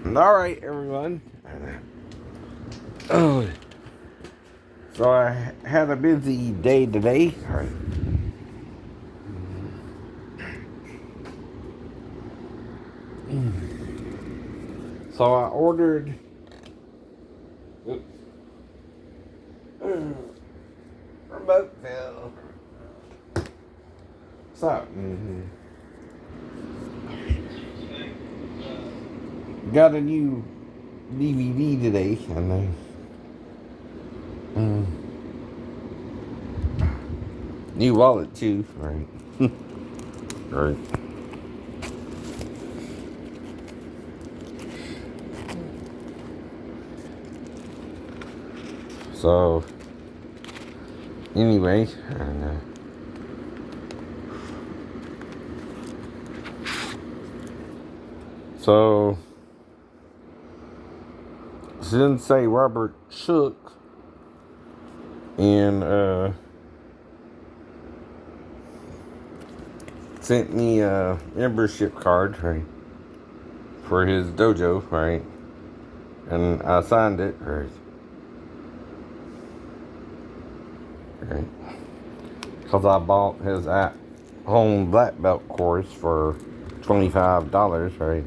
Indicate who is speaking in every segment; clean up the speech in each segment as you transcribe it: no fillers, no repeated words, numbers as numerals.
Speaker 1: All right, everyone. Oh, so I had a busy day today. All right. So I ordered remote fill. So got a new DVD today, and new wallet too. Right. Right. So anyway, and so Sensei Robert Shook and sent me a membership card, right, for his dojo, right, and I signed it, right, right, because I bought his at-home black belt course for $25, right,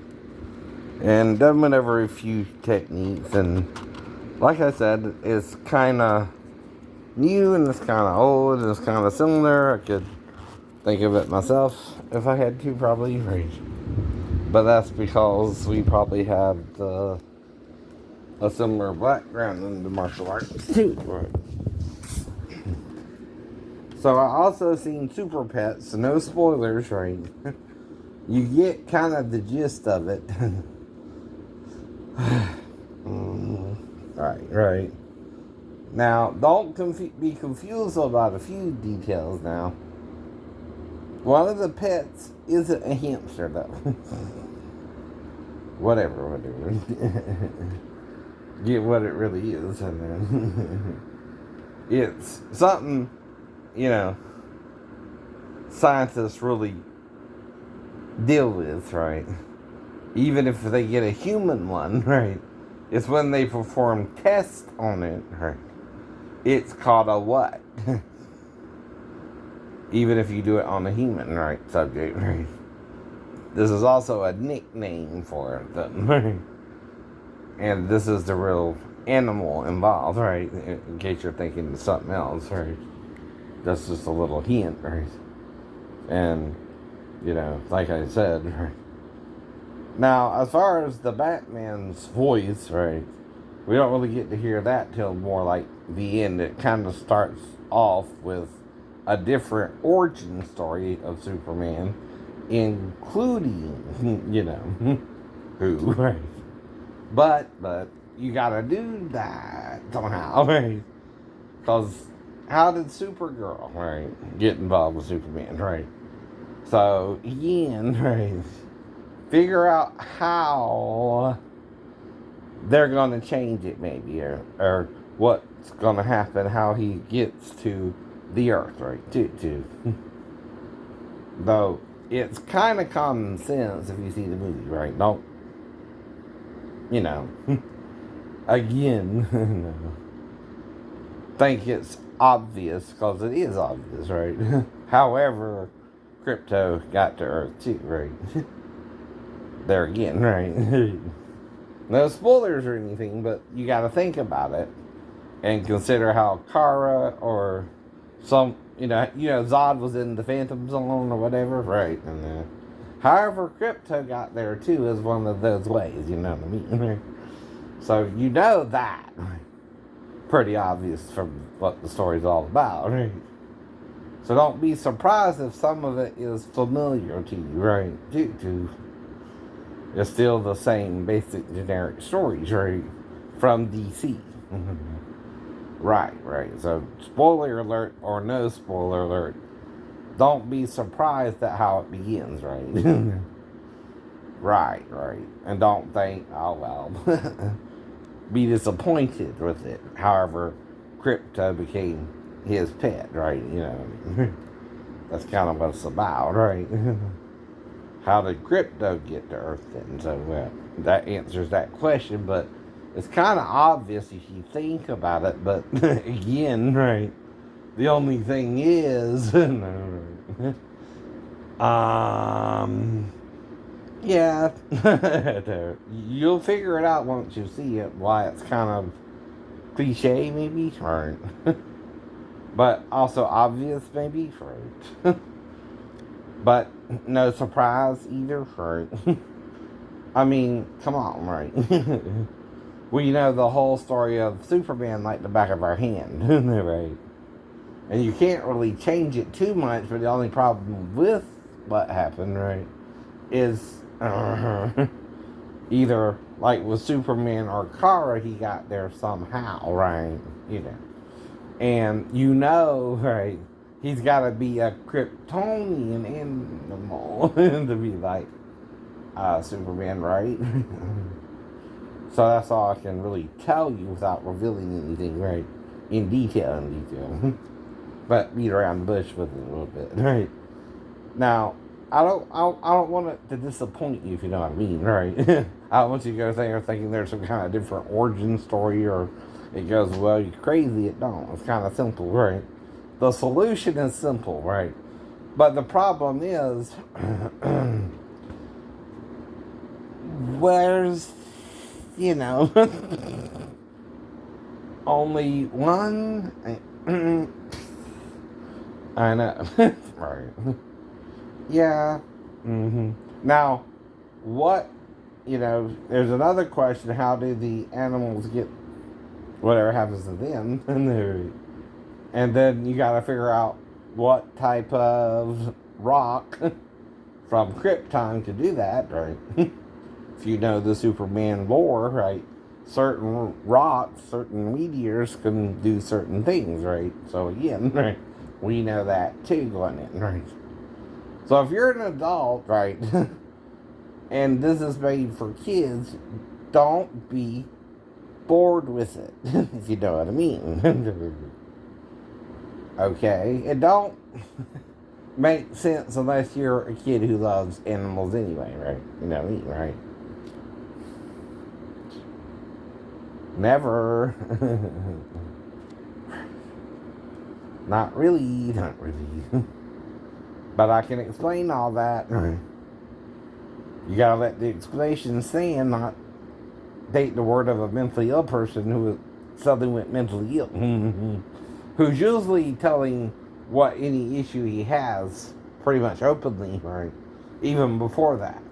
Speaker 1: and done went over a few techniques, and like I said, it's kind of new and it's kind of old and it's kind of similar. I could think of it myself if I had to, probably, right, but that's because we probably had a similar background in the martial arts too, right. So I also seen Super Pets, so no spoilers, right? You get kind of the gist of it. Right, right. Now, don't be confused about a few details now. One of the pets isn't a hamster, though. whatever. Get what it really is, and then it's something, you know, scientists really deal with, right? Even if they get a human one, right? It's when they perform tests on it, right? It's called a what? Even if you do it on a human, right, subject, right? This is also a nickname for it, right? And this is the real animal involved, right? In case you're thinking of something else, right? That's just a little hint, right? And, you know, like I said, right? Now, as far as the Batman's voice, right, we don't really get to hear that till more like the end. It kind of starts off with a different origin story of Superman, including, you know, who, right? But you gotta do that somehow, right? Because how did Supergirl, right, get involved with Superman, right? So, again, right, figure out how they're going to change it, maybe, or what's going to happen, how he gets to the Earth, right? Though it's kind of common sense if you see the movie, right? Don't, you know, again, think it's obvious, because it is obvious, right? However, Crypto got to Earth too, right? There again, right? No spoilers or anything, but you got to think about it and consider how Kara or some, Zod was in the Phantom Zone or whatever, right? And however, Crypto got there too is one of those ways, you know what I mean? So you know that, pretty obvious from what the story's all about, right? So don't be surprised if some of it is familiar to you, right? To it's still the same basic generic stories, right? From DC. Right. So, spoiler alert or no spoiler alert, don't be surprised at how it begins, right? Right. And don't think, oh well, be disappointed with it. However, Crypto became his pet, right? You know, that's kind of what it's about, right? How did Crypto get to Earth then? So, that answers that question, but it's kind of obvious if you think about it. But again, right? The only thing is, yeah, you'll figure it out once you see it. Why it's kind of cliche, maybe, right? But also obvious, maybe, right? But no surprise either, right? I mean, come on, right? We know the whole story of Superman like the back of our hand, right? And you can't really change it too much, but the only problem with what happened, right, is either like with Superman or Kara, he got there somehow, right? You know. And you know, right, he's got to be a Kryptonian animal to be like Superman, right? So that's all I can really tell you without revealing anything, right? In detail. But beat around the bush with it a little bit, right? Now, I don't want it to disappoint you, if you know what I mean, right? I don't want you to go there thinking there's some kind of different origin story, or it goes, well, you're crazy. It don't. It's kind of simple, right? The solution is simple, right? But the problem is, where's, only one. I know, right? Yeah. Now, what? There's another question. How do the animals get whatever happens to them? And then you got to figure out what type of rock from Krypton to do that, right? If you know the Superman lore, right? Certain rocks, certain meteors can do certain things, right? So again, right, we know that too going in, right? So if you're an adult, right, and this is made for kids, don't be bored with it, if you know what I mean. Okay? It don't make sense unless you're a kid who loves animals anyway, right? You know what I mean, right? Never. Not really. But I can explain all that. You gotta let the explanation stand, not take the word of a mentally ill person who suddenly went mentally ill. Who's usually telling what any issue he has pretty much openly, right? Even before that.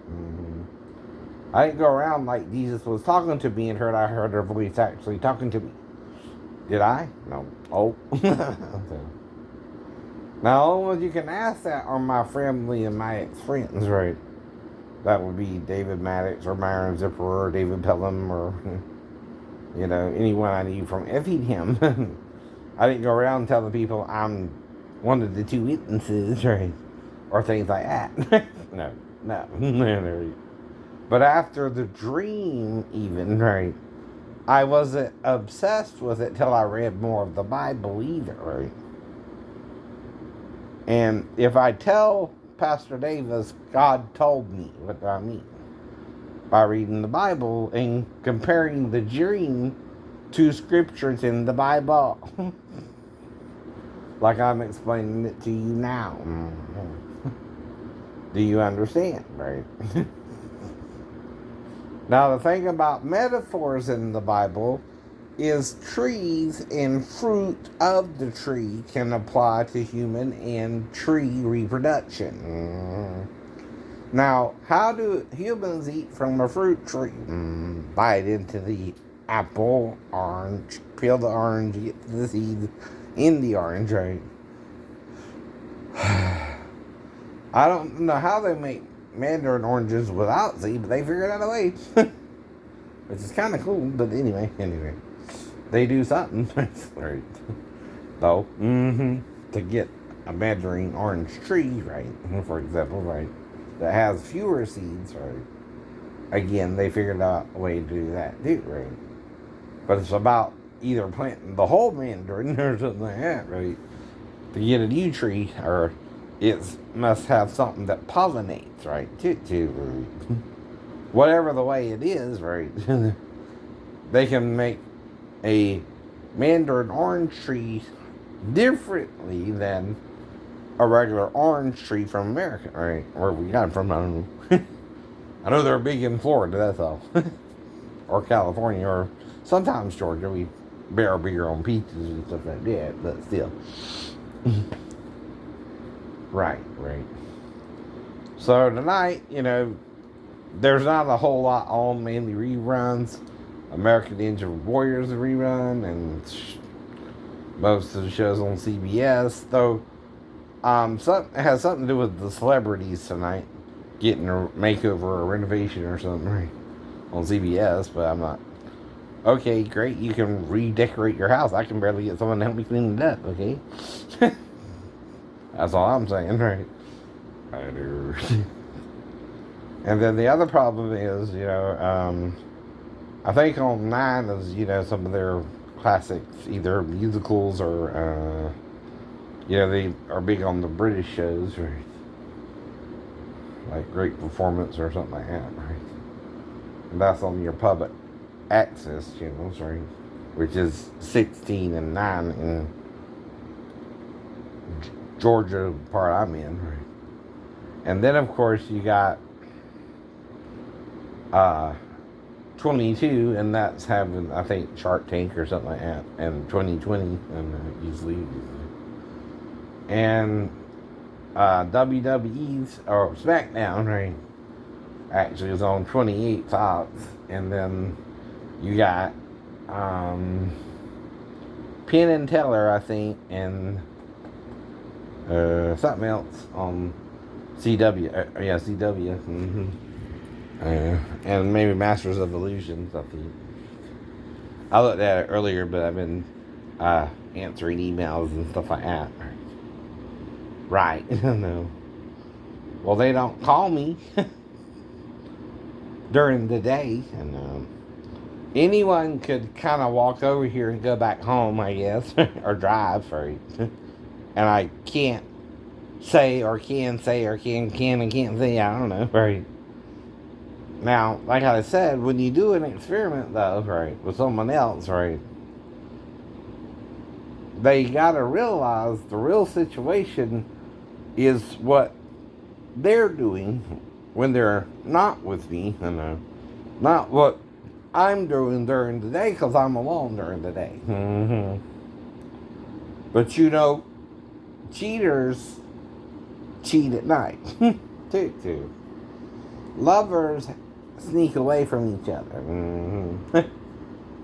Speaker 1: I didn't go around like Jesus was talking to me and I heard her voice actually talking to me. Did I? No. Oh. Now, the only ones you can ask that are my family and my ex-friends, right? That would be David Maddox or Myron Zipper or David Pelham or, anyone I knew from Effingham. I didn't go around telling people I'm one of the two witnesses, right? Or things like that. No. But after the dream, even, right, I wasn't obsessed with it till I read more of the Bible either, right? And if I tell Pastor Davis, God told me, what do I mean? By reading the Bible and comparing the dream to scriptures in the Bible. Like I'm explaining it to you now. Do you understand, right? Now, the thing about metaphors in the Bible is trees and fruit of the tree can apply to human and tree reproduction. Now, how do humans eat from a fruit tree? Bite into the apple, orange, peel the orange, get the seeds in the orange, right? I don't know how they make mandarin oranges without seed, but they figured out a way. Which is kind of cool, but anyway. They do something. Right. Though, to get a mandarin orange tree, right, for example, right, that has fewer seeds, right, again, they figured out a way to do that too, right? But it's about either planting the whole mandarin or something like that, right, to get a new tree, or it must have something that pollinates, right, too, right? whatever the way it is, right? They can make a mandarin orange tree differently than a regular orange tree from America, right? Where we got it from, I don't know. I know they're big in Florida, that's all. Or California, or sometimes Georgia. We bear bigger on peaches and stuff like that, but still. Right. So tonight, there's not a whole lot on, mainly reruns. American Ninja Warriors rerun, and most of the shows on CBS, though. It has something to do with the celebrities tonight getting a makeover or renovation or something, right, on CBS, but I'm not. Okay, great, you can redecorate your house. I can barely get someone to help me clean it up, okay? That's all I'm saying, right? I do. And then the other problem is, I think on 9 is, some of their classics, either musicals or, they are big on the British shows, right? Like Great Performance or something like that, right? And that's on your public access channels, right? Which is 16 and 9 in Georgia, the part I'm in, right? And then, of course, you got 22, and that's having, I think, Shark Tank or something like that, and 2020, and usually. And WWE's, or SmackDown, right, actually is on 28 Fox, and then you got Penn and Teller, I think, and something else on CW. CW. Mm-hmm. And maybe Masters of Illusions, I think. I looked at it earlier, but I've been answering emails and stuff like that. Right. No. Well, they don't call me during the day, and anyone could kind of walk over here and go back home, I guess, or drive, right? And I can't say or can say or can and can't say, I don't know, right? Now, like I said, when you do an experiment, though, right, with someone else, right, they gotta realize the real situation is what they're doing when they're not with me, and not what I'm doing during the day, because I'm alone during the day. Mm-hmm. But cheaters cheat at night. too. Lovers sneak away from each other. Mm-hmm.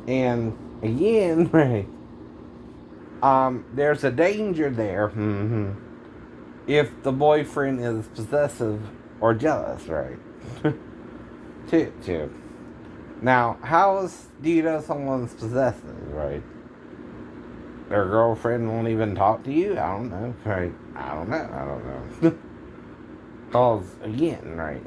Speaker 1: And again, right, there's a danger there. Mm-hmm. If the boyfriend is possessive or jealous, right? Too. Now, do you know someone's possessive, right? Their girlfriend won't even talk to you? I don't know, right? I don't know. Because, again, right,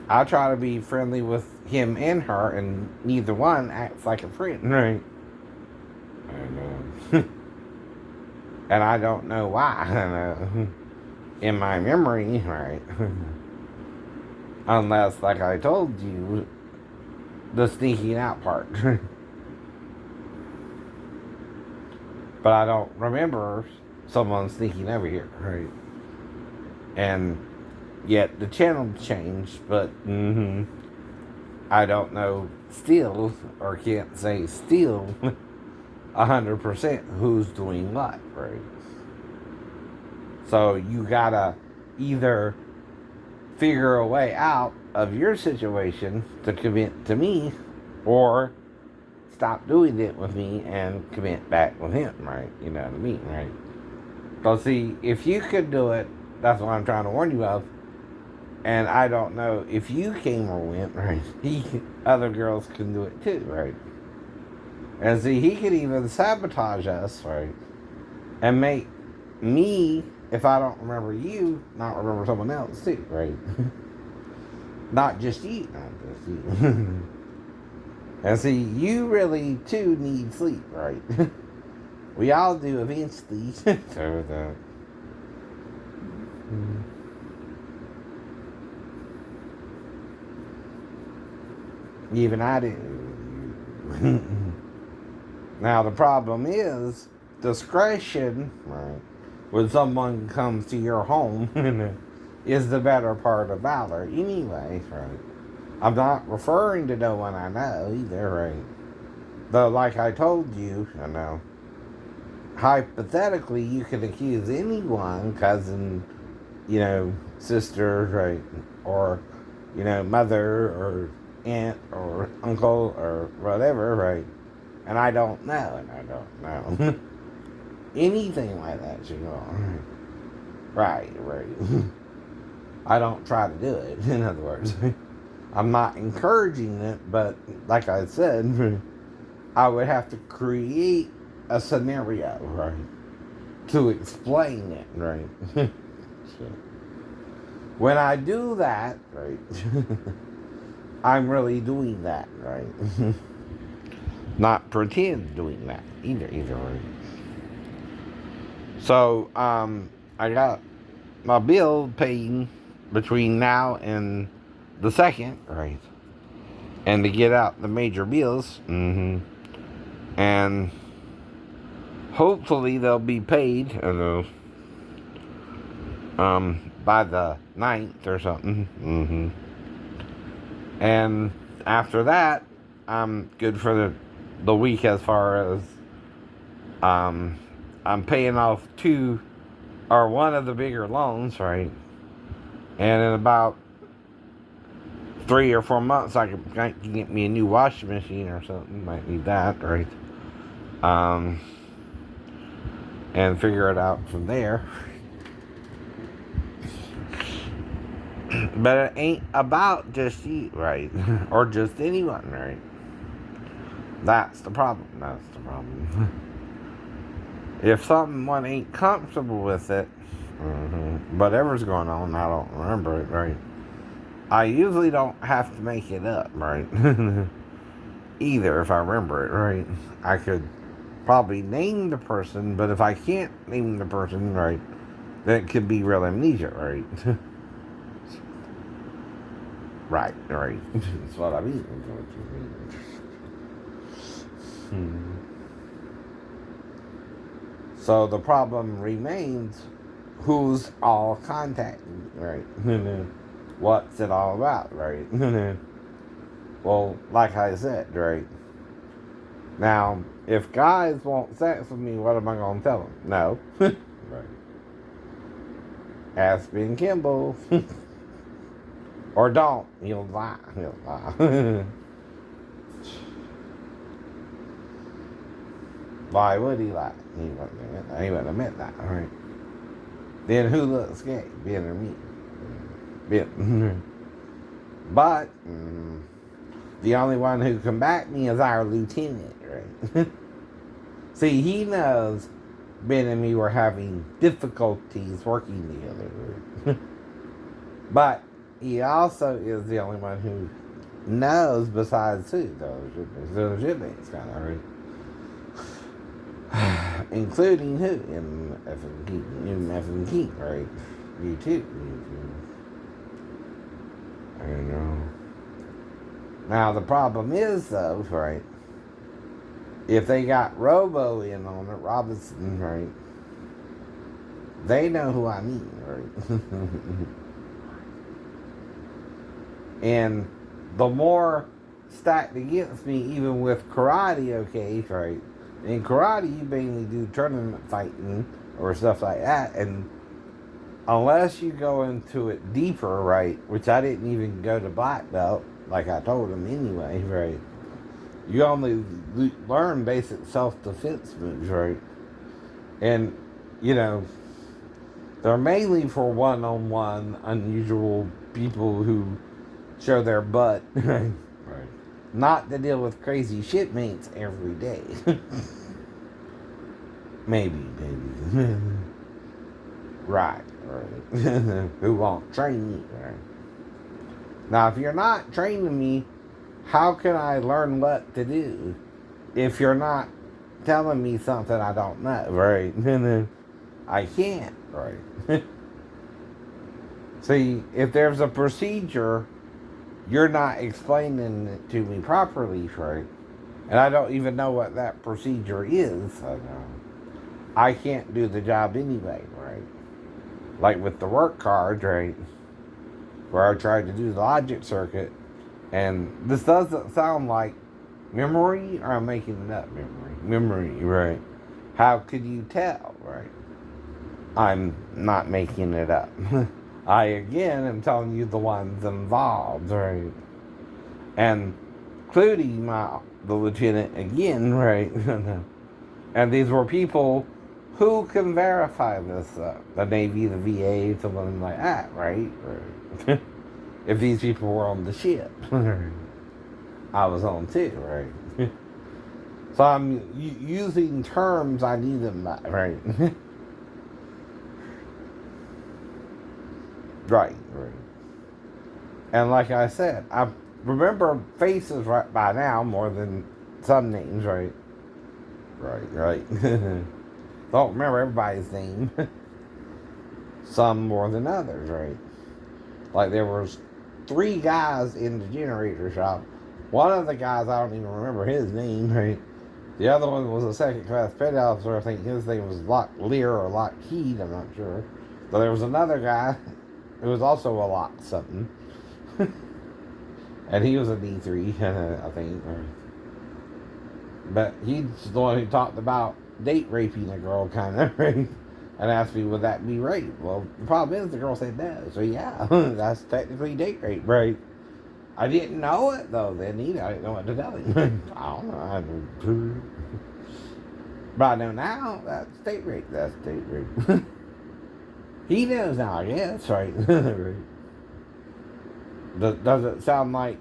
Speaker 1: I try to be friendly with him and her, and neither one acts like a friend, right? And, and I don't know why. In my memory, right? Unless, like I told you, the sneaking out part. But I don't remember someone sneaking over here, right? And yet the channel changed, but I don't know still, or can't say still, 100% who's doing what, right? So you gotta either figure a way out of your situation to commit to me, or stop doing it with me and commit back with him, right? You know what I mean, right? So see, if you could do it, that's what I'm trying to warn you of. And I don't know if you came or went, right? Other girls can do it too, right? And see, he could even sabotage us, right? And make me, if I don't remember you, not remember someone else too, right? Not just you. And see, you really too need sleep, right? We all do eventually. Even I didn't. Now the problem is discretion, right? When someone comes to your home is the better part of valor anyway, right? I'm not referring to no one I know either, right? Though like I told you, I know, hypothetically you could accuse anyone, cousin, sister, right? Or, mother or aunt or uncle or whatever, right? And I don't know, and I don't know. Anything like that, Right, right. I don't try to do it, in other words. I'm not encouraging it, but like I said, I would have to create a scenario, right? To explain it, right? So, when I do that, right, I'm really doing that, right? Not pretend doing that either, right? So, I got my bill paid between now and the 2nd, right? And to get out the major bills, and hopefully they'll be paid, by the 9th or something, and after that, I'm good for the week as far as, I'm paying off one of the bigger loans, right? And in about 3 or 4 months, I can get me a new washing machine or something. Might need that, right? And figure it out from there. But it ain't about just you, right? Or just anyone, right? That's the problem. If someone ain't comfortable with it, whatever's going on, I don't remember it, right? I usually don't have to make it up, right? Either, if I remember it, right? I could probably name the person, but if I can't name the person, right, then it could be real amnesia, right? Right. That's what I mean. So the problem remains, who's all contacting, right? What's it all about, right? Well, like I said, right? Now, if guys want sex with me, what am I going to tell them? No. Right. Ask Ben Kimball. Or don't. He'll lie. Why would he lie? He wouldn't admit that, right? Then who looks gay? Ben or me? Ben. But the only one who can back me is our lieutenant, right? See, he knows Ben and me were having difficulties working together. But he also is the only one who knows, besides who, those shipmates, kind of, right? Including who? MF and Keith, right? You too. I know. Now, the problem is, though, right? If they got Robo in on it, Robinson, right? They know who I mean, right? And the more stacked against me, even with karate, okay, right? In karate, you mainly do tournament fighting or stuff like that, and unless you go into it deeper, right? Which I didn't even go to black belt, like I told him anyway, right? You only learn basic self-defense moves, right? And, they're mainly for one-on-one unusual people who show their butt, right? Not to deal with crazy shipmates every day. Maybe. Right. Who won't train me, right? Now, if you're not training me, how can I learn what to do if you're not telling me something I don't know, right? I can't, right? See, if there's a procedure you're not explaining it to me properly, right? And I don't even know what that procedure is. So I can't do the job anyway, right? Like with the work cards, right? Where I tried to do the logic circuit, and this doesn't sound like memory, or I'm making it up. Memory, right? How could you tell, right? I'm not making it up. I again am telling you the ones involved, right? And including the lieutenant again, right? And these were people who can verify this stuff. The Navy, the VA, something like that, right? If these people were on the ship. I was on too, right? So I'm using terms I need them by, right? Right. And like I said, I remember faces right by now more than some names, right? Right. Don't remember everybody's name. Some more than others, right? Like there was 3 guys in the generator shop. One of the guys, I don't even remember his name, right? The other one was a second class petty officer. I think his name was Lear or Lockheed, I'm not sure. But there was another guy who was also a Lock something. And he was a D3, I think. But he's the one who talked about date raping a girl, kind of, right? And asked me, would that be rape? Well, the problem is the girl said no. So yeah, that's technically date rape, right? I didn't know it, though, then either. I didn't know what to tell him. I don't know. But I know now, that's date rape. He knows now, I guess, right? Does it sound like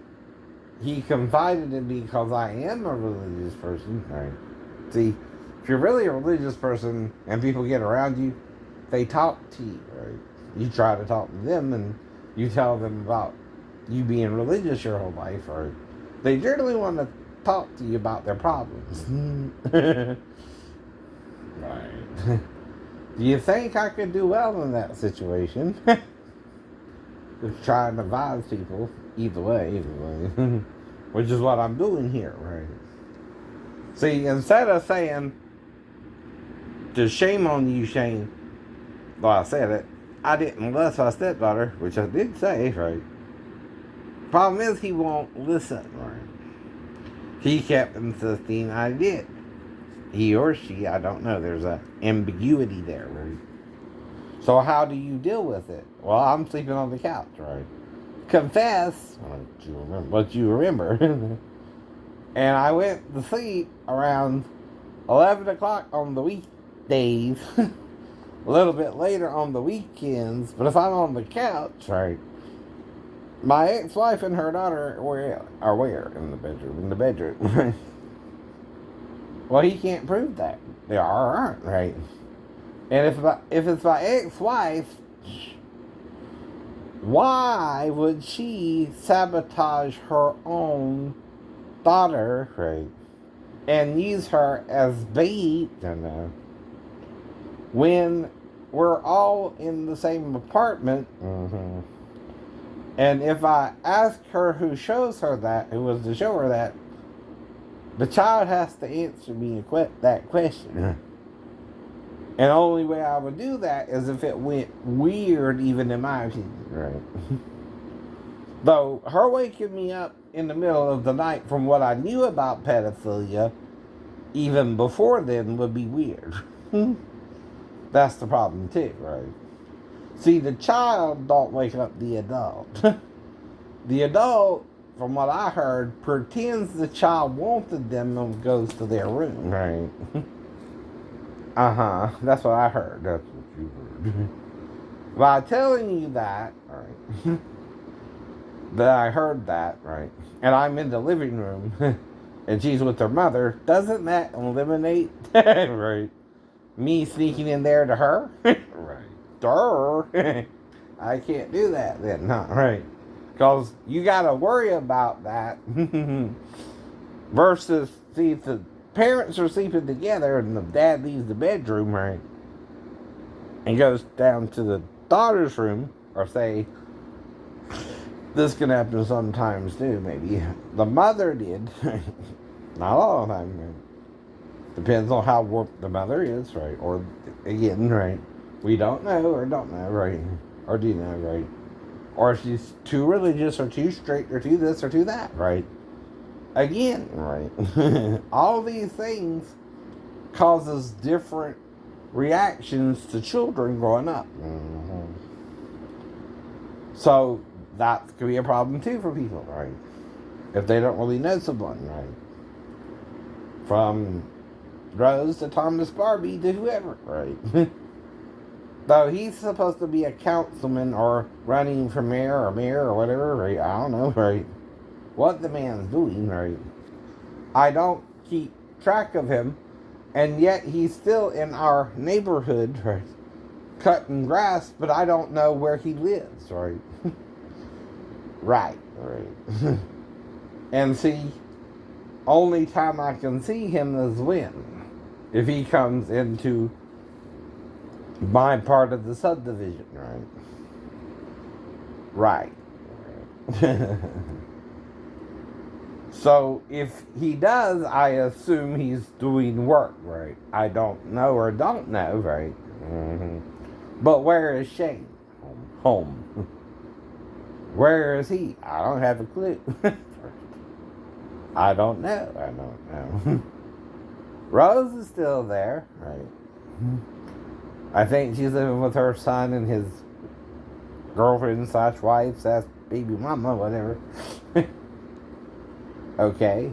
Speaker 1: he confided in me because I am a religious person, right? See, if you're really a religious person and people get around you, they talk to you, right? You try to talk to them and you tell them about you being religious your whole life, or they generally want to talk to you about their problems. Right. Do you think I could do well in that situation? Just trying to advise people either way. Which is what I'm doing here, right? See, instead of saying, just shame on you, Shane, though I said it, I didn't molest my stepdaughter, which I did say, right? Problem is, he won't listen, right? He kept insisting I did. He or she, I don't know. There's an ambiguity there, right? So how do you deal with it? Well, I'm sleeping on the couch, right? Confess what you remember. And I went to sleep around 11 o'clock on the weekdays, a little bit later on the weekends. But if I'm on the couch, right, my ex-wife and her daughter are where? In the bedroom. In the bedroom. Well, he can't prove that. They are or aren't, right? And if it's my ex-wife, why would she sabotage her own daughter, right, and use her as bait, when we're all in the same apartment? Mm-hmm. And if I ask her who was to show her that, the child has to answer me that question. And the only way I would do that is if it went weird, even in my opinion, right? Though her waking me up in the middle of the night from what I knew about pedophilia, even before then, would be weird. That's the problem too, right? See, the child don't wake up the adult. The adult, from what I heard, pretends the child wanted them and goes to their room. Right. That's what I heard. That's what you heard. By telling you that, right, that I heard that, right, and I'm in the living room, and she's with her mother, doesn't that eliminate, right, me sneaking in there to her? Right. Durr. I can't do that then, not right. Because you got to worry about that versus, see, if the parents are sleeping together and the dad leaves the bedroom, right, and goes down to the daughter's room, or say, This can happen sometimes too, maybe. The mother did. Not all the time, right? Depends on how warped the mother is, right? Or, again, right? We don't know or don't know, right? Or do you know, right? Or she's too religious or too strict or too this or too that, right? Again, right? All these things causes different reactions to children growing up. Mm-hmm. So that could be a problem too for people, right? If they don't really know someone, right? From Rose to Thomas Barbie to whoever, right? Though he's supposed to be a councilman or running for mayor or whatever, right? I don't know, right? What the man's doing, right? I don't keep track of him, and yet he's still in our neighborhood, right? Cutting grass, but I don't know where he lives, right? Right. And see, only time I can see him is when? If he comes into my part of the subdivision, right? Right. So if he does, I assume he's doing work, right? I don't know or don't know, right? Mm-hmm. But where is Shane? Home. Where is he? I don't have a clue. I don't know. Rose is still there, right? I think she's living with her son and his girlfriend / wife / baby mama, whatever. Okay.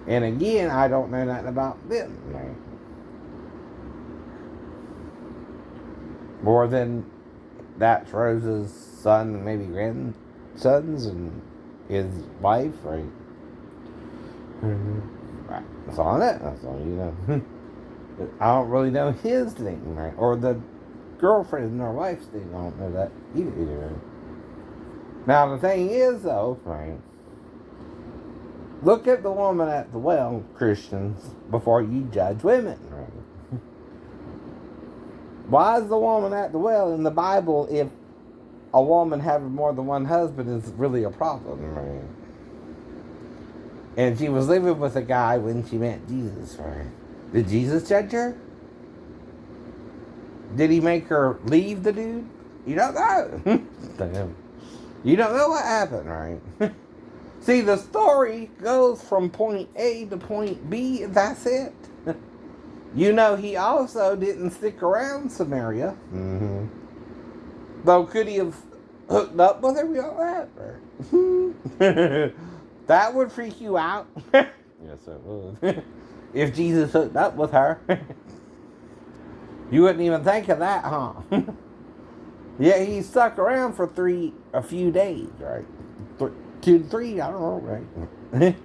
Speaker 1: And again, I don't know nothing about them, right? More than that's Rose's son and maybe grandsons and his wife, right? Right. That's all I know. That's all you know. I don't really know his name, right? Or the girlfriend or wife's name. I don't know that either. Right? Now, the thing is, though, right? Look at the woman at the well, Christians, before you judge women, right? Why is the woman at the well in the Bible if a woman having more than one husband is really a problem, right? And she was living with a guy when she met Jesus, right? Did Jesus judge her? Did he make her leave the dude? You don't know. You don't know what happened, right? See, the story goes from point A to point B, and that's it. You know, he also didn't stick around Samaria. Mm-hmm. Though, could he have hooked up with her? We don't know. That would freak you out. Yes, it would. If Jesus hooked up with her. You wouldn't even think of that, huh? Yeah, he stuck around for a few days, right? 2 to 3, I don't know, right?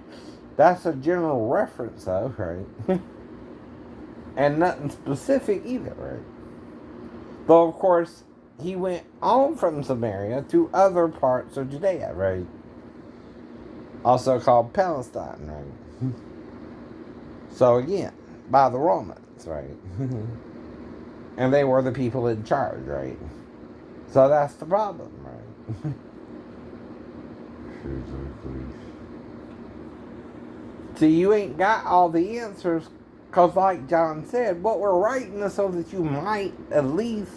Speaker 1: That's a general reference, though, right? And nothing specific either, right? Though, of course, he went on from Samaria to other parts of Judea, right? Also called Palestine, right? So again, by the Romans, right? And they were the people in charge, right? So that's the problem, right? See, you ain't got all the answers, because like John said, what we're writing is so that you might at least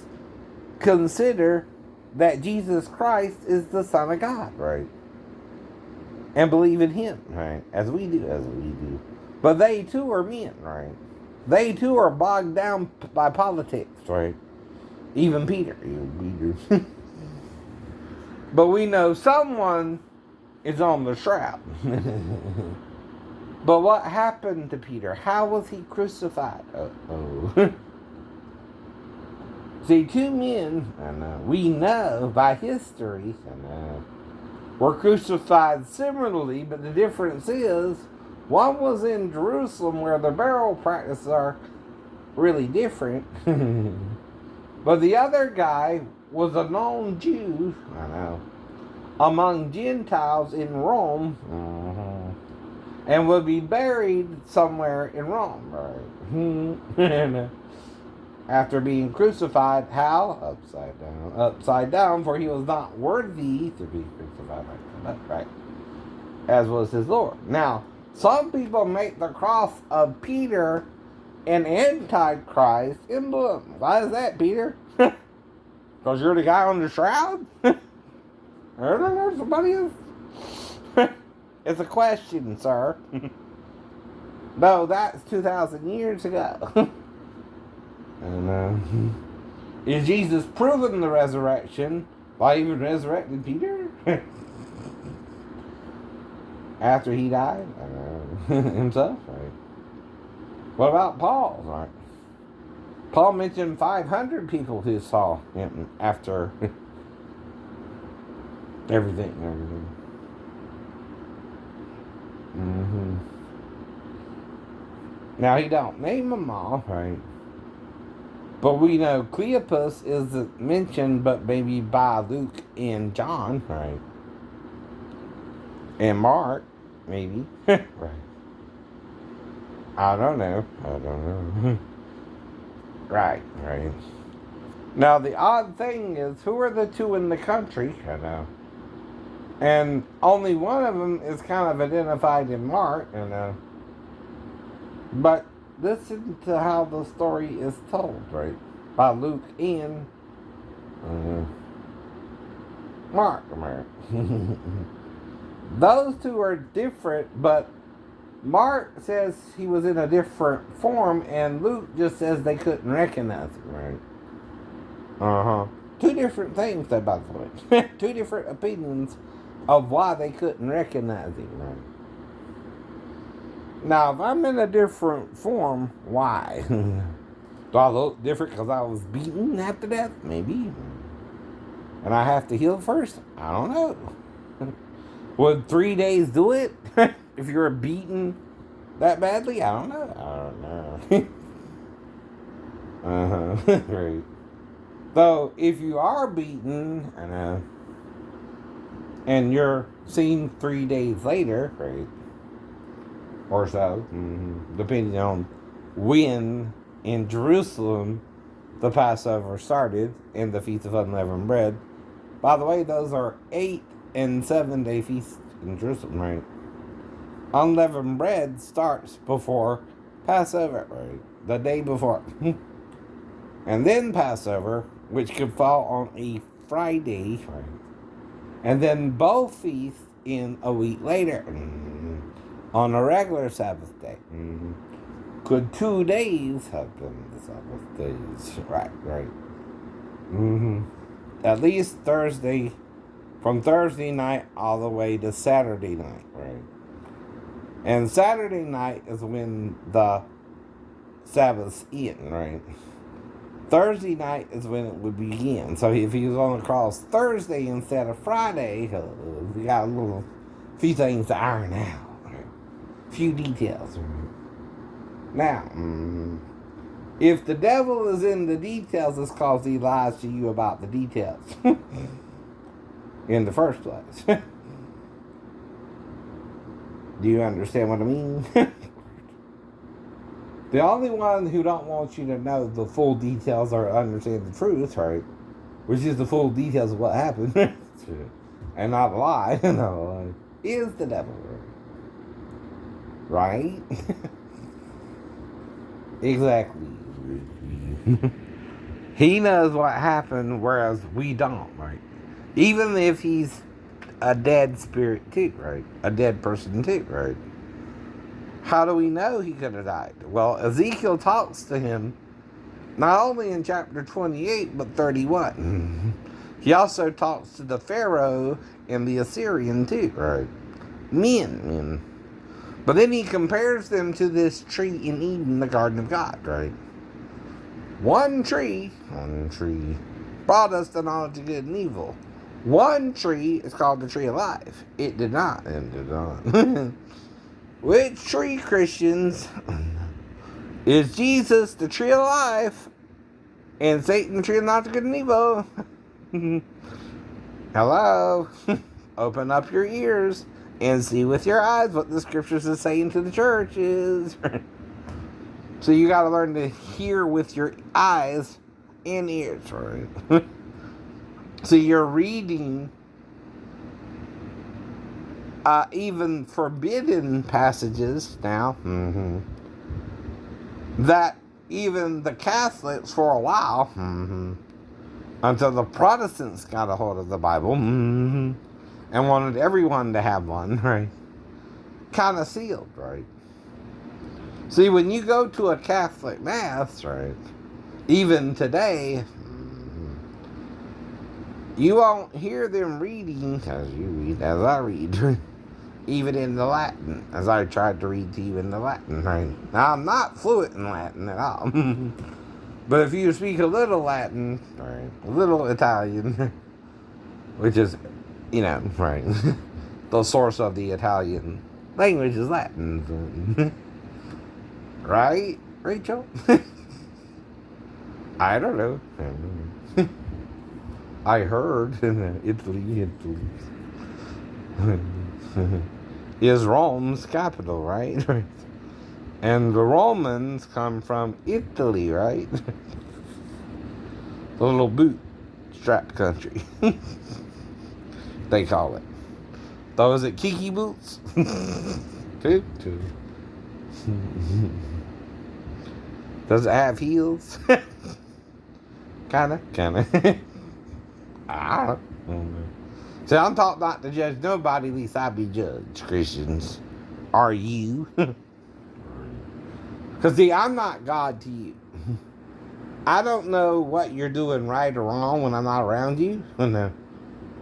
Speaker 1: consider that Jesus Christ is the Son of God, right? And believe in Him, right? As we do. But they too are men, right? They too are bogged down by politics, right? Even Peter. But we know someone is on the shroud. But what happened to Peter? How was he crucified? See, 2 men, we know by history, were crucified similarly, but the difference is one was in Jerusalem where the burial practices are really different. But the other guy was a known Jew, among Gentiles in Rome, and would be buried somewhere in Rome, right? after being crucified. How? Upside down. Upside down, for he was not worthy to be crucified like that. Right. As was his Lord. Now, some people make the cross of Peter an antichrist emblem. Why is that, Peter? Because you're the guy on the shroud? I don't know, somebody is. It's a question, sir. No, that's 2,000 years ago. And, is Jesus proving the resurrection by even resurrecting Peter? After he died? Himself, right? What about Paul, right? Paul mentioned 500 people who saw him after everything. Now, he don't name them all, right? But we know Cleopas is mentioned, but maybe by Luke and John, right? And Mark, maybe. Right. I don't know. Right. Now, the odd thing is, who are the two in the country? I know. And only one of them is kind of identified in Mark, But listen to how the story is told, right? By Luke and Mark. Those two are different, but Mark says he was in a different form, and Luke just says they couldn't recognize him, right? Two different things, though, by the way. Two different opinions of why they couldn't recognize him, right? Now, if I'm in a different form, why? Do I look different because I was beaten after death? Maybe. And I have to heal first? I don't know. Would 3 days do it? If you're beaten that badly? I don't know. Right. So, if you are beaten, and you're seen 3 days later, right? Or so, depending on when in Jerusalem the Passover started and the Feast of Unleavened Bread. By the way, those are 8 and 7 day feasts in Jerusalem, right? Unleavened bread starts before Passover, right? The day before. And then Passover, which could fall on a Friday, right? And then both feasts in a week later. On a regular Sabbath day. Could 2 days have been the Sabbath days? Right. At least Thursday, from Thursday night all the way to Saturday night, right? And Saturday night is when the Sabbath's end, right? Thursday night is when it would begin. So if he was on the cross Thursday instead of Friday, we got a few things to iron out. Few details. Now, if the devil is in the details, it's because he lies to you about the details in the first place. Do you understand what I mean? The only one who don't want you to know the full details or understand the truth, right? Which is the full details of what happened, and not a lie, is the devil. Right? Exactly. He knows what happened, whereas we don't, right? Even if he's a dead spirit too, right? A dead person too, right? How do we know he could have died? Well, Ezekiel talks to him not only in chapter 28, but 31. He also talks to the Pharaoh and the Assyrian too, right? Men. But then he compares them to this tree in Eden, the Garden of God, right? One tree brought us the knowledge of good and evil. One tree is called the tree of life. It did not. Which tree, Christians? Is Jesus the tree of life and Satan the tree of knowledge of good and evil? Hello? Open up your ears and see with your eyes what the scriptures is saying to the churches. So you got to learn to hear with your eyes and ears, right? So you're reading even forbidden passages now, that even the Catholics for a while, until the Protestants got a hold of the Bible, and wanted everyone to have one, right? Kind of sealed, right? See, when you go to a Catholic Mass, right, even today, you won't hear them reading, as you read, as I read, even in the Latin, as I tried to read to you in the Latin, right? Now, I'm not fluent in Latin at all. But if you speak a little Latin, right, a little Italian, which is, right, the source of the Italian language is Latin. Right, Rachel? I don't know. I heard Italy is Rome's capital, right? And the Romans come from Italy, right? The little bootstrap country. They call it. Those at Kiki boots? Does it have heels? Kinda. I don't know. See, I'm taught not to judge nobody, at least I be judged, Christians. Are you? Because, see, I'm not God to you. I don't know what you're doing right or wrong when I'm not around you. And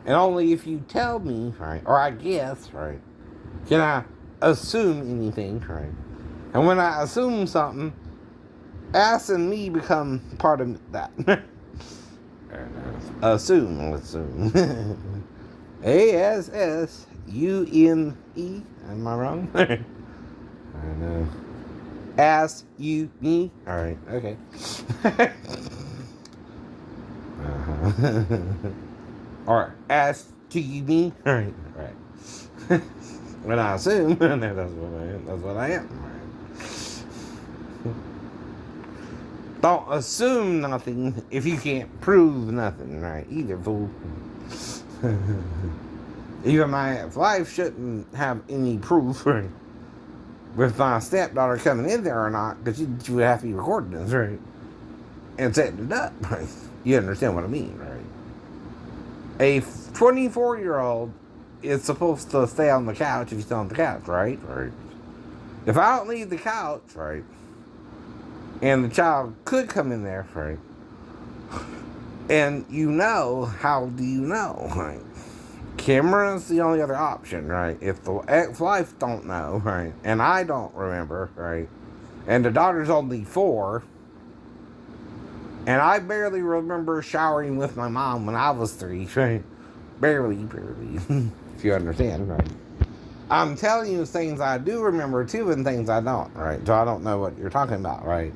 Speaker 1: only if you tell me, right, or I guess, right, can I assume anything, right? And when I assume something, asking me become part of that. Assume. ASSUME. Am I wrong? I know. Ask you me. All right. Okay. Or ask to you me. All right. When I assume, that's what I am. Don't assume nothing if you can't prove nothing, right? Either, fool. Even my wife shouldn't have any proof, right? With my stepdaughter coming in there or not, because she would have to be recording this, right? And setting it up, right? You understand what I mean, right? A 24-year-old is supposed to stay on the couch if you stay on the couch, right? Right. If I don't leave the couch, right, and the child could come in there, right, and how do you know, right? Camera's the only other option, right? If the ex-wife don't know, right, and I don't remember, right, and the daughter's only 4, and I barely remember showering with my mom when I was 3, right? Barely, if you understand, right? I'm telling you things I do remember too and things I don't, right? So I don't know what you're talking about, right?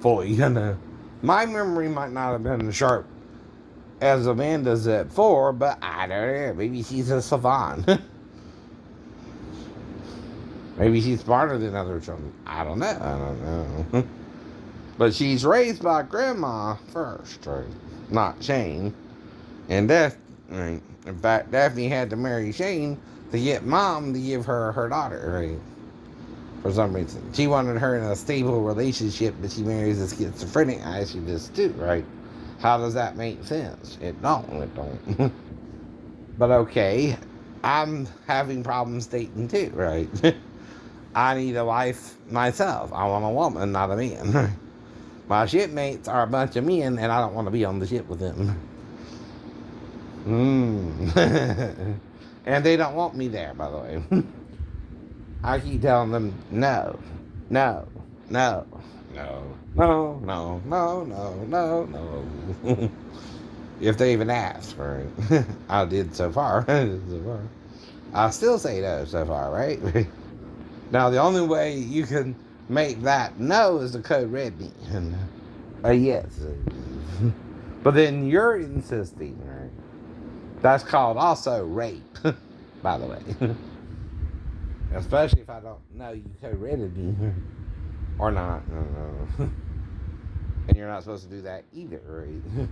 Speaker 1: Fully, My memory might not have been as sharp as Amanda's at 4, but I don't know. Maybe she's a savant. Maybe she's smarter than other children. I don't know. But she's raised by grandma first, right? Not Shane. And right? In fact, Daphne had to marry Shane to get mom to give her her daughter, right? For some reason. She wanted her in a stable relationship, but she marries a schizophrenic. I actually just do, right? How does that make sense? It don't. But okay, I'm having problems dating too, right? I need a wife myself. I want a woman, not a man. My shipmates are a bunch of men, and I don't want to be on the ship with them. And they don't want me there, by the way. I keep telling them, no. If they even ask, right? I did so far. I still say no so far, right? Now, the only way you can make that no is to code red me. Yes. But then you're insisting, right? That's called also rape, by the way. Especially if I don't know you code-reded me. Or not, no. And you're not supposed to do that either, right?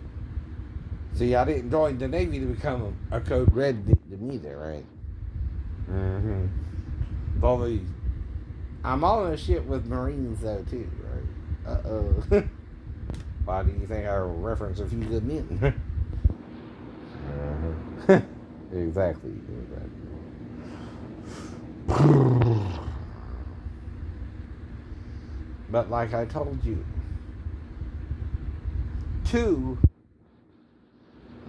Speaker 1: See, I didn't join the Navy to become a code red either, right? Mm-hmm. Although I'm on a ship with Marines though too, right? Uh-oh. Why do you think I reference a few good men? Exactly. But like I told you, two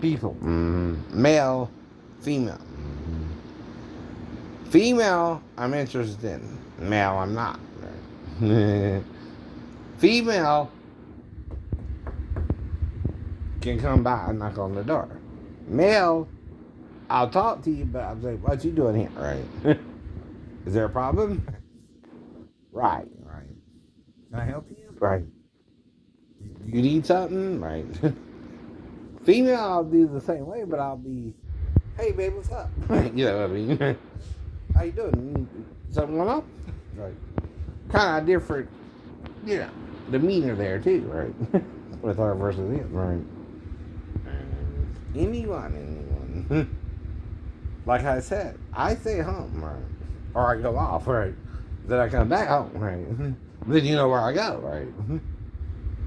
Speaker 1: people, male, female. Female, I'm interested in. Male, I'm not. Female can come by and knock on the door. Male, I'll talk to you, but I'm like, what you doing here, right? Is there a problem? Right. Can I help you? Right. You need something? Right. Female, I'll do the same way, but I'll be, hey, babe, what's up? You know what I mean? How you doing? Something going on? Right. Kind of different, demeanor there, too, right? With her versus him, right? Anyone. Like I said, I stay home, right? Or I go off, right? Then I come back home, right? Then you know where I go, right?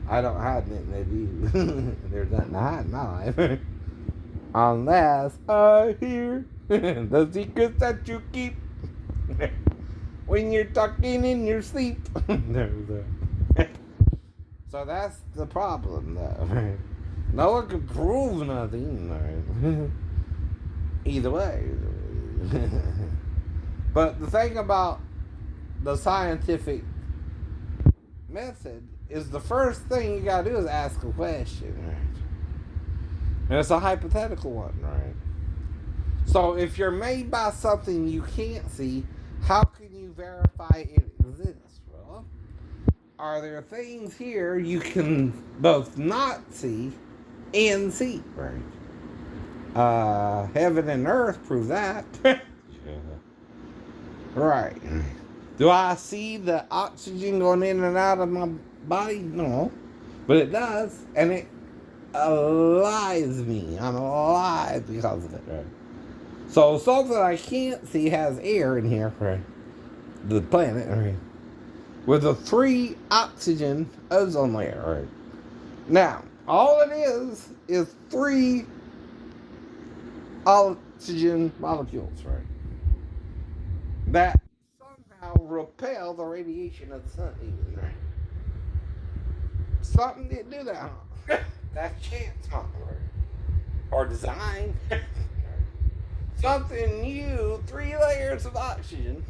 Speaker 1: I don't hide nothing they do. There's nothing to hide in my life. Unless I hear the secrets that you keep when you're talking in your sleep. So that's the problem, though, right? No one can prove nothing, right? Either way. But the thing about the scientific method is the first thing you gotta do is ask a question, right? And it's a hypothetical one, right? So if you're made by something you can't see, how can you verify it exists? Well, are there things here you can both not see and see, right? Heaven and earth prove that. Right. Do I see the oxygen going in and out of my body? No. But it does. And it alives me. I'm alive because of it. Right. So something I can't see has air in here, right? The planet, right? With a 3 oxygen ozone layer, right? Now, all it is 3 oxygen molecules, right? That somehow repel the radiation of the sun, even, right? Something didn't do that, huh? That's chance, huh? Or design. Something new, 3 layers of oxygen,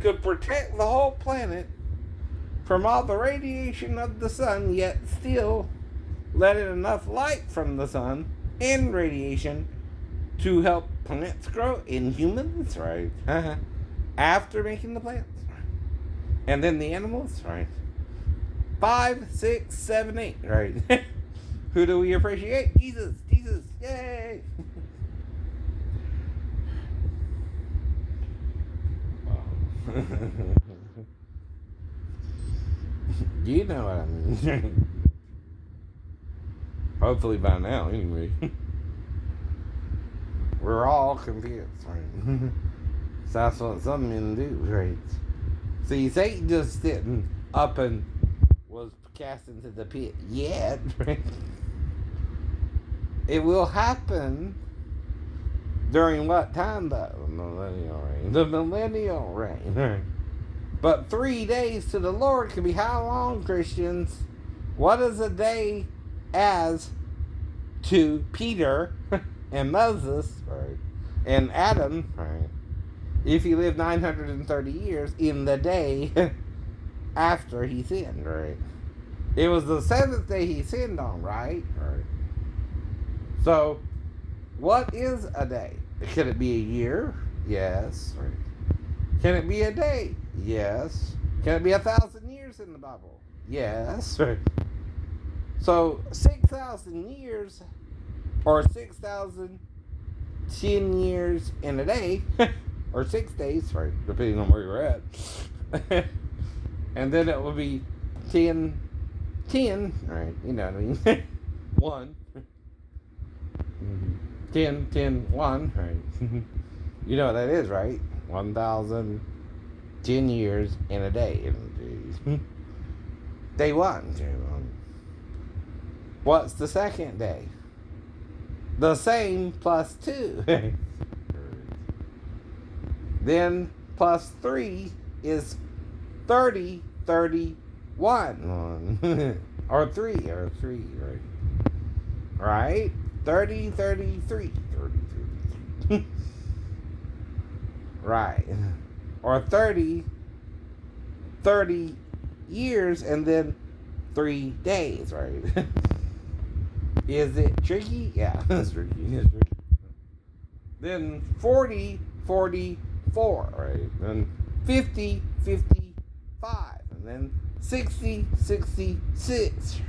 Speaker 1: could protect the whole planet from all the radiation of the sun, yet still let in enough light from the sun and radiation to help plants grow in humans, right? After making the plants. And then the animals, right? 5, 6, 7, 8, right? Who do we appreciate? Jesus, yay! You know what I mean. Hopefully by now, anyway. We're all confused, right? So that's what some men do, right? See, Satan just sitting up and was cast into the pit yet, right? It will happen during what time, though? The millennial reign, right? But 3 days to the Lord can be how long, Christians? What is a day as to Peter and Moses, right? And Adam, right? If he lived 930 years in the day after he sinned, right? It was the 7th day he sinned on, right? Right. So, what is a day? Can it be a year? Yes. Right. Can it be a day? Yes. Can it be 1,000 years in the Bible? Yes. Right. So 6,000 years or 6,010 years in a day or 6 days, right, depending on where you're at, And then it would be 10, 10, right? You know what I mean? 1. 10, 10, 1, right? You know what that is, right? 1,010 years in a day. Day 1. What's the second day? The same plus 2. Then plus 3 is 30, 31. Or 3, right? Right? 30, 33. 30, 33. Right. Or 30 years and then 3 days, right? Is it tricky? Yeah, it's tricky. It's tricky. Then 40, 44, right? Then 50, 55. And then 60, 66.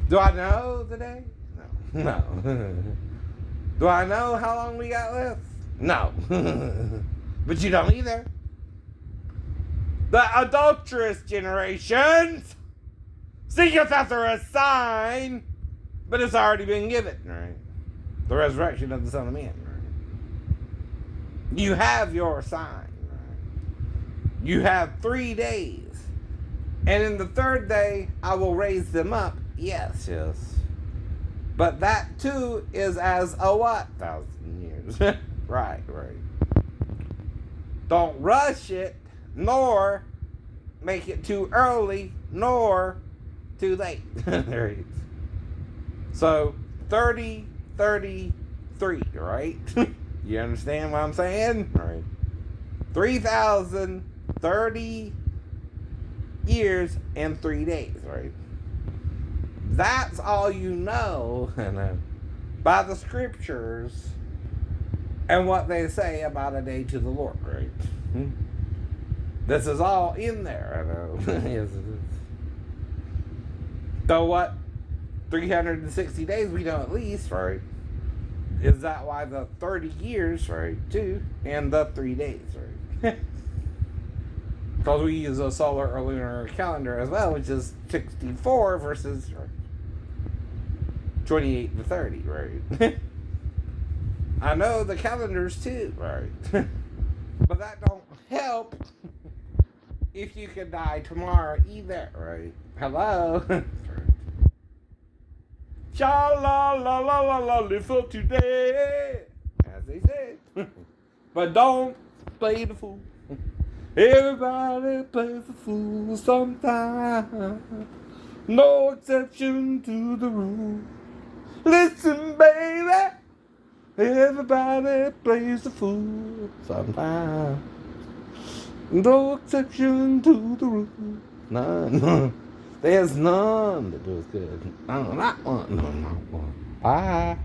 Speaker 1: Do I know the day? No. Do I know how long we got left? No. But you don't either. The adulterous generations seeketh after a sign, but it's already been given, right? The resurrection of the Son of Man, right? You have your sign, right? You have 3 days. And in the 3rd day, I will raise them up. Yes. But that too is as a what? 1,000 years. Right. Don't rush it, nor make it too early, nor too late. There it is. So 30, 33, right? You understand what I'm saying? All right. 3,030 years and 3 days, right? That's all you know by the scriptures and what they say about a day to the Lord, right? This is all in there, I know. Yes, it is. So what? 360 days we know at least, right? Is that why the 30 years, right, too, and the 3 days, right? Because we use a solar or lunar calendar as well, which is 64 versus 28 to 30, right? I know the calendars too, right? But that don't help if you could die tomorrow either, right? Hello? Sha la la la la la, live for today, as they say. But don't play the fool. Everybody plays the fool sometime. No exception to the rule. Listen, baby. Everybody plays the fool sometime. No exception to the rule. None. There's none that does good. No, not one. No, not one. Bye.